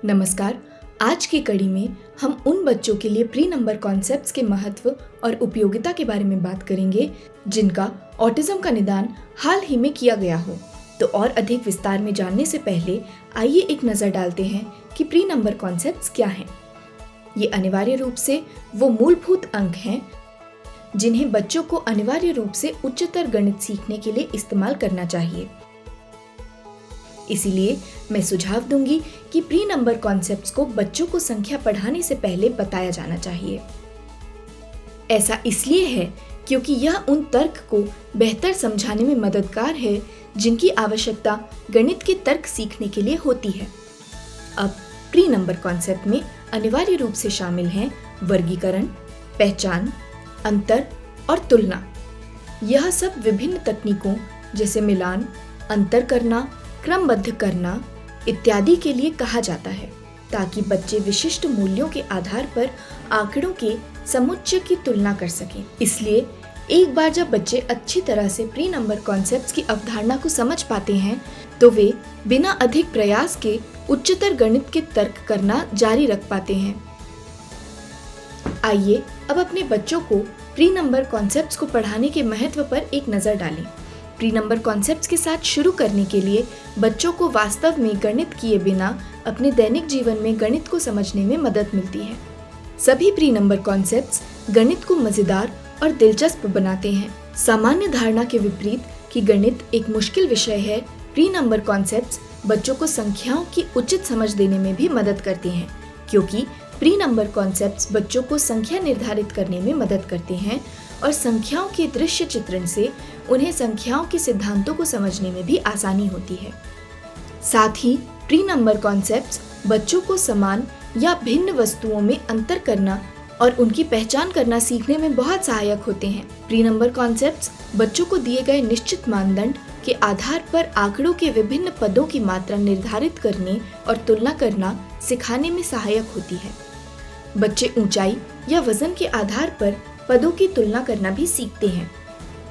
नमस्कार। आज की कड़ी में हम उन बच्चों के लिए प्री नंबर कॉन्सेप्ट्स के महत्व और उपयोगिता के बारे में बात करेंगे जिनका ऑटिज्म का निदान हाल ही में किया गया हो। तो और अधिक विस्तार में जानने से पहले आइए एक नज़र डालते हैं कि प्री नंबर कॉन्सेप्ट्स क्या हैं। ये अनिवार्य रूप से वो मूलभूत अंक हैं जिन्हें बच्चों को अनिवार्य रूप से उच्चतर गणित सीखने के लिए इस्तेमाल करना चाहिए। इसीलिए मैं सुझाव दूंगी कि प्री नंबर कॉन्सेप्ट्स को बच्चों को संख्या पढ़ाने से पहले बताया जाना चाहिए। ऐसा इसलिए है क्योंकि यह उन तर्क को बेहतर समझाने में मददगार है जिनकी आवश्यकता गणित के तर्क सीखने के लिए होती है। अब प्री नंबर कॉन्सेप्ट में अनिवार्य रूप से शामिल हैं वर्गीकरण, पहचान, अंतर और तुलना। यह सब विभिन्न तकनीकों जैसे मिलान, अंतर करना, क्रमबद्ध करना इत्यादि के लिए कहा जाता है ताकि बच्चे विशिष्ट मूल्यों के आधार पर आंकड़ों के समुच्चय की तुलना कर सकें। इसलिए एक बार जब बच्चे अच्छी तरह से प्री नंबर कॉन्सेप्ट्स की अवधारणा को समझ पाते हैं तो वे बिना अधिक प्रयास के उच्चतर गणित के तर्क करना जारी रख पाते हैं। आइए अब अपने बच्चों को प्री नंबर कॉन्सेप्ट्स को पढ़ाने के महत्व पर एक नज़र डालें। प्री नंबर कॉन्सेप्ट्स के साथ शुरू करने के लिए बच्चों को वास्तव में गणित किए बिना अपने दैनिक जीवन में गणित को समझने में मदद मिलती है। सभी प्री नंबर कॉन्सेप्ट्स गणित को मजेदार और दिलचस्प बनाते हैं। सामान्य धारणा के विपरीत कि गणित एक मुश्किल विषय है, प्री नंबर कॉन्सेप्ट्स बच्चों को संख्याओं की उचित समझ देने में भी मदद करती हैं, क्योंकि प्री नंबर कॉन्सेप्ट्स बच्चों को संख्या निर्धारित करने में मदद करते हैं और संख्याओं के दृश्य चित्रण से उन्हें संख्याओं के सिद्धांतों को समझने में भी आसानी होती है। साथ ही प्री नंबर कॉन्सेप्ट्स बच्चों को समान या भिन्न वस्तुओं में अंतर करना और उनकी पहचान करना सीखने में बहुत सहायक होते हैं। प्री नंबर कॉन्सेप्ट्स बच्चों को दिए गए निश्चित मानदंड के आधार पर आंकड़ों के विभिन्न पदों की मात्रा निर्धारित करने और तुलना करना सिखाने में सहायक होती है। बच्चे ऊंचाई या वजन के आधार पर पदों की तुलना करना भी सीखते हैं।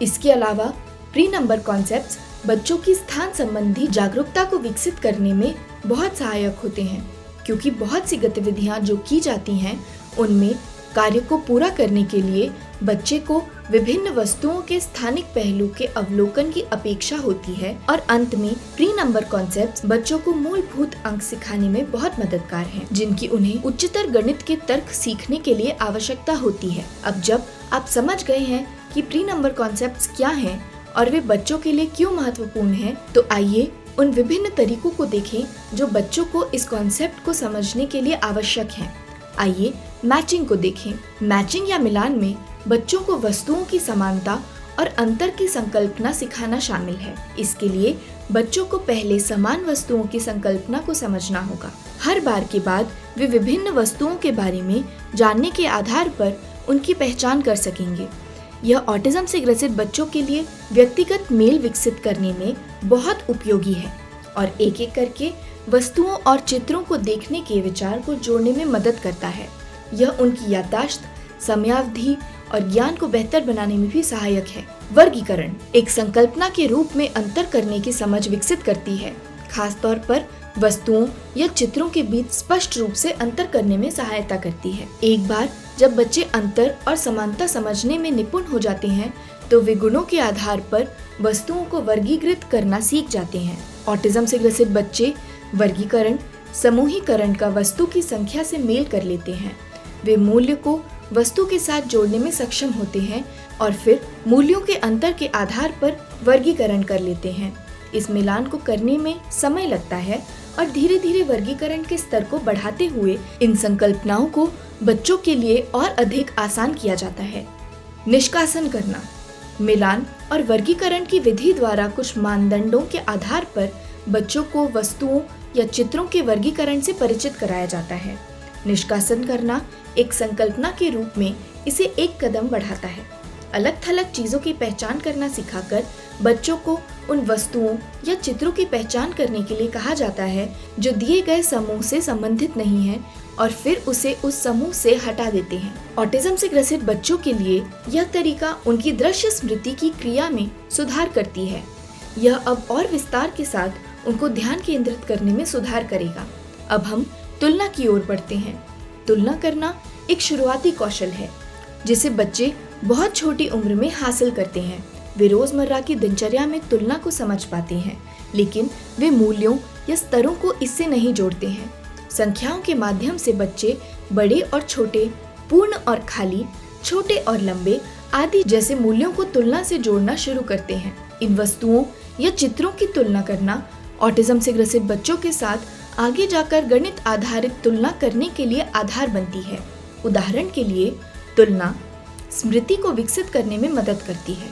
इसके अलावा प्री नंबर कॉन्सेप्ट्स बच्चों की स्थान संबंधी जागरूकता को विकसित करने में बहुत सहायक होते हैं, क्योंकि बहुत सी गतिविधियां जो की जाती हैं उनमें कार्य को पूरा करने के लिए बच्चे को विभिन्न वस्तुओं के स्थानिक पहलू के अवलोकन की अपेक्षा होती है और अंत में प्री नंबर कॉन्सेप्ट्स बच्चों को मूलभूत अंक सिखाने में बहुत मददगार हैं, जिनकी उन्हें उच्चतर गणित के तर्क सीखने के लिए आवश्यकता होती है। अब जब आप समझ गए हैं कि प्री नंबर कॉन्सेप्ट्स क्या हैं और वे बच्चों के लिए क्यों महत्वपूर्ण हैं, तो आइए उन विभिन्न तरीकों को देखें जो बच्चों को इस कॉन्सेप्ट को समझने के लिए आवश्यक हैं। आइए मैचिंग को देखें। मैचिंग या मिलान में बच्चों को वस्तुओं की समानता और अंतर की संकल्पना सिखाना शामिल है। इसके लिए बच्चों को पहले समान वस्तुओं की संकल्पना को समझना होगा। हर बार के बाद वे विभिन्न वस्तुओं के बारे में जानने के आधार पर उनकी पहचान कर सकेंगे। यह ऑटिज्म से ग्रसित बच्चों के लिए व्यक्तिगत मेल विकसित करने में बहुत उपयोगी है और एक एक करके वस्तुओं और चित्रों को देखने के विचार को जोड़ने में मदद करता है। यह उनकी याददाश्त, समयावधि और ज्ञान को बेहतर बनाने में भी सहायक है। वर्गीकरण एक संकल्पना के रूप में अंतर करने की समझ विकसित करती है, खास तौर पर वस्तुओं या चित्रों के बीच स्पष्ट रूप से अंतर करने में सहायता करती है। एक बार जब बच्चे अंतर और समानता समझने में निपुण हो जाते हैं तो वे गुणों के आधार पर वस्तुओं को वर्गीकृत करना सीख जाते हैं। ऑटिज्म से ग्रसित बच्चे वर्गीकरण, समूहीकरण का वस्तु की संख्या से मेल कर लेते हैं। वे मूल्य को वस्तु के साथ जोड़ने में सक्षम होते हैं और फिर मूल्यों के अंतर के आधार पर वर्गीकरण कर लेते हैं। इस मिलान को करने में समय लगता है और धीरे धीरे वर्गीकरण के स्तर को बढ़ाते हुए इन संकल्पनाओं को बच्चों के लिए और अधिक आसान किया जाता है। निष्कासन करना मिलान और वर्गीकरण की विधि द्वारा कुछ मानदंडों के आधार पर बच्चों को वस्तुओं या चित्रों के वर्गीकरण से परिचित कराया जाता है। निष्कासन करना एक संकल्पना के रूप में इसे एक कदम बढ़ाता है। अलग थलग चीजों की पहचान करना सिखाकर बच्चों को उन वस्तुओं या चित्रों की पहचान करने के लिए कहा जाता है जो दिए गए समूह से संबंधित नहीं है और फिर उसे उस समूह से हटा देते हैं। ऑटिज्म से ग्रसित बच्चों के लिए यह तरीका उनकी दृश्य स्मृति की क्रिया में सुधार करती है। यह अब और विस्तार के साथ उनको ध्यान केंद्रित करने में सुधार करेगा। अब हम तुलना की ओर बढ़ते हैं। तुलना करना एक शुरुआती कौशल है जिसे बच्चे बहुत छोटी उम्र में हासिल करते हैं। वे रोजमर्रा की दिनचर्या में तुलना को समझ पाते हैं, लेकिन वे मूल्यों या स्तरों को इससे नहीं जोड़ते हैं। संख्याओं के माध्यम से बच्चे बड़े और छोटे, पूर्ण और खाली, छोटे और लंबे आदि जैसे मूल्यों को तुलना से जोड़ना शुरू करते हैं। इन वस्तुओं या चित्रों की तुलना करना ऑटिज्म से ग्रसित बच्चों के साथ आगे जाकर गणित आधारित तुलना करने के लिए आधार बनती है। उदाहरण के लिए, तुलना स्मृति को विकसित करने में मदद करती है,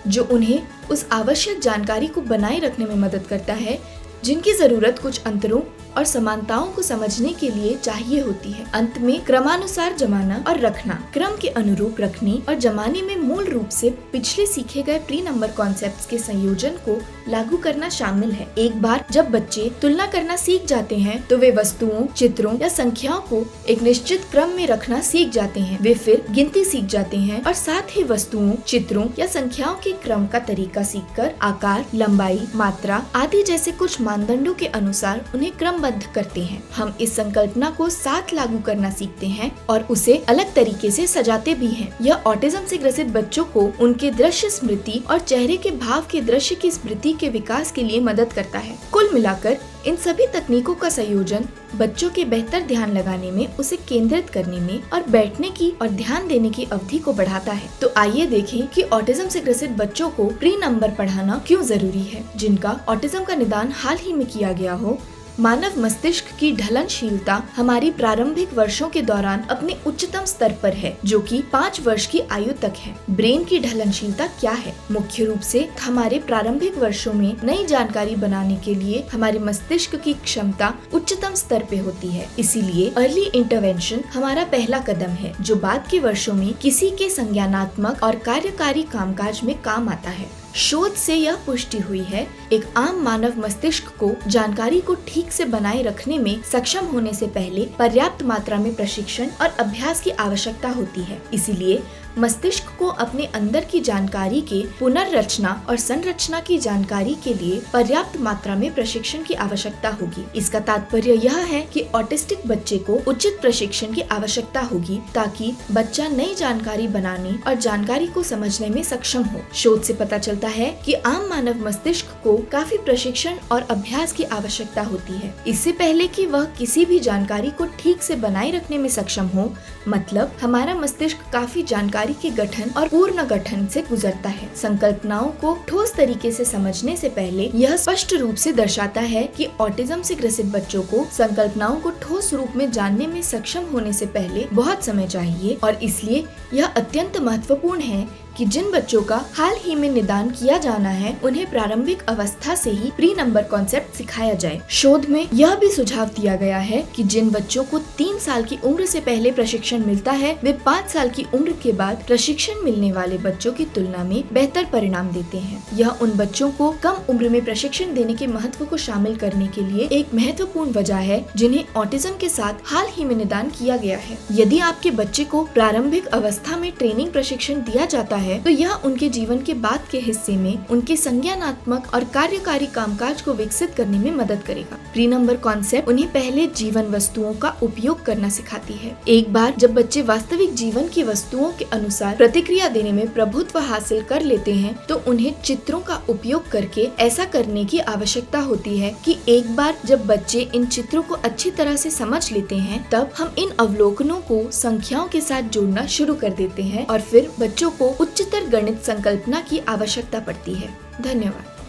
जो उन्हें उस आवश्यक जानकारी को बनाए रखने में मदद करता है जिनकी जरूरत कुछ अंतरों और समानताओं को समझने के लिए चाहिए होती है। अंत में क्रमानुसार जमाना और रखना, क्रम के अनुरूप रखने और जमाने में मूल रूप से पिछले सीखे गए प्री नंबर कॉन्सेप्ट्स के संयोजन को लागू करना शामिल है। एक बार जब बच्चे तुलना करना सीख जाते हैं तो वे वस्तुओं, चित्रों या संख्याओं को एक निश्चित क्रम में रखना सीख जाते हैं। वे फिर गिनती सीख जाते हैं और साथ ही वस्तुओं, चित्रों या संख्याओं के क्रम का तरीका सीखकर आकार, लंबाई, मात्रा आदि जैसे कुछ मानदंडों के अनुसार उन्हें क्रमबद्ध करते हैं। हम इस संकल्पना को साथ लागू करना सीखते हैं और उसे अलग तरीके से सजाते भी हैं। यह ऑटिज्म से ग्रसित बच्चों को उनके दृश्य स्मृति और चेहरे के भाव के दृश्य की स्मृति के विकास के लिए मदद करता है। कुल मिलाकर इन सभी तकनीकों का संयोजन बच्चों के बेहतर ध्यान लगाने में, उसे केंद्रित करने में और बैठने की और ध्यान देने की अवधि को बढ़ाता है। तो आइए देखें कि ऑटिज्म से ग्रसित बच्चों को प्री नंबर पढ़ाना क्यों जरूरी है। जिनका ऑटिज्म का निदान हाल ही में किया गया हो। मानव मस्तिष्क की ढलनशीलता हमारी प्रारंभिक वर्षों के दौरान अपने उच्चतम स्तर पर है, जो कि 5 वर्ष की आयु तक है। ब्रेन की ढलनशीलता क्या है? मुख्य रूप से हमारे प्रारंभिक वर्षों में नई जानकारी बनाने के लिए हमारे मस्तिष्क की क्षमता उच्चतम स्तर पे होती है। इसीलिए अर्ली इंटरवेंशन हमारा पहला कदम है, जो बाद के वर्षों में किसी के संज्ञानात्मक और कार्यकारी कामकाज में काम आता है। शोध से यह पुष्टि हुई है, एक आम मानव मस्तिष्क को जानकारी को ठीक से बनाए रखने में सक्षम होने से पहले पर्याप्त मात्रा में प्रशिक्षण और अभ्यास की आवश्यकता होती है। इसीलिए मस्तिष्क को अपने अंदर की जानकारी के पुनर्रचना और संरचना की जानकारी के लिए पर्याप्त मात्रा में प्रशिक्षण की आवश्यकता होगी। इसका तात्पर्य यह है कि ऑटिस्टिक बच्चे को उचित प्रशिक्षण की आवश्यकता होगी ताकि बच्चा नई जानकारी बनाने और जानकारी को समझने में सक्षम हो। शोध से पता चलता है कि आम मानव मस्तिष्क को काफी प्रशिक्षण और अभ्यास की आवश्यकता होती है, इससे पहले कि वह किसी भी जानकारी को ठीक से बनाए रखने में सक्षम हो। मतलब हमारा मस्तिष्क काफी जानकारी के गठन और पूर्ण गठन से गुजरता है। संकल्पनाओं को ठोस तरीके से समझने से पहले यह स्पष्ट रूप से दर्शाता है कि ऑटिज्म से ग्रसित बच्चों को संकल्पनाओं को ठोस रूप में जानने में सक्षम होने से पहले बहुत समय चाहिए और इसलिए यह अत्यंत महत्वपूर्ण है कि जिन बच्चों का हाल ही में निदान किया जाना है उन्हें प्रारंभिक अवस्था से ही प्री नंबर कॉन्सेप्ट सिखाया जाए। शोध में यह भी सुझाव दिया गया है कि जिन बच्चों को 3 साल की उम्र से पहले प्रशिक्षण मिलता है, वे 5 साल की उम्र के बाद प्रशिक्षण मिलने वाले बच्चों की तुलना में बेहतर परिणाम देते हैं। यह उन बच्चों को कम उम्र में प्रशिक्षण देने के महत्व को शामिल करने के लिए एक महत्वपूर्ण वजह है, जिन्हें ऑटिज्म के साथ हाल ही में निदान किया गया है। यदि आपके बच्चे को प्रारंभिक अवस्था में ट्रेनिंग प्रशिक्षण दिया जाता है तो यह उनके जीवन के बाद के हिस्से में उनके संज्ञानात्मक और कार्यकारी कामकाज को विकसित करने में मदद करेगा। प्री नंबर कॉन्सेप्ट उन्हें पहले जीवन वस्तुओं का उपयोग करना सिखाती है। एक बार जब बच्चे वास्तविक जीवन की वस्तुओं के अनुसार प्रतिक्रिया देने में प्रभुत्व हासिल कर लेते हैं तो उन्हें चित्रों का उपयोग करके ऐसा करने की आवश्यकता होती है कि एक बार जब बच्चे इन चित्रों को अच्छी तरह से समझ लेते हैं तब हम इन अवलोकनों को संख्याओं के साथ जोड़ना शुरू कर देते हैं और फिर बच्चों को उच्चतर गणित संकल्पना की आवश्यकता पड़ती है। धन्यवाद।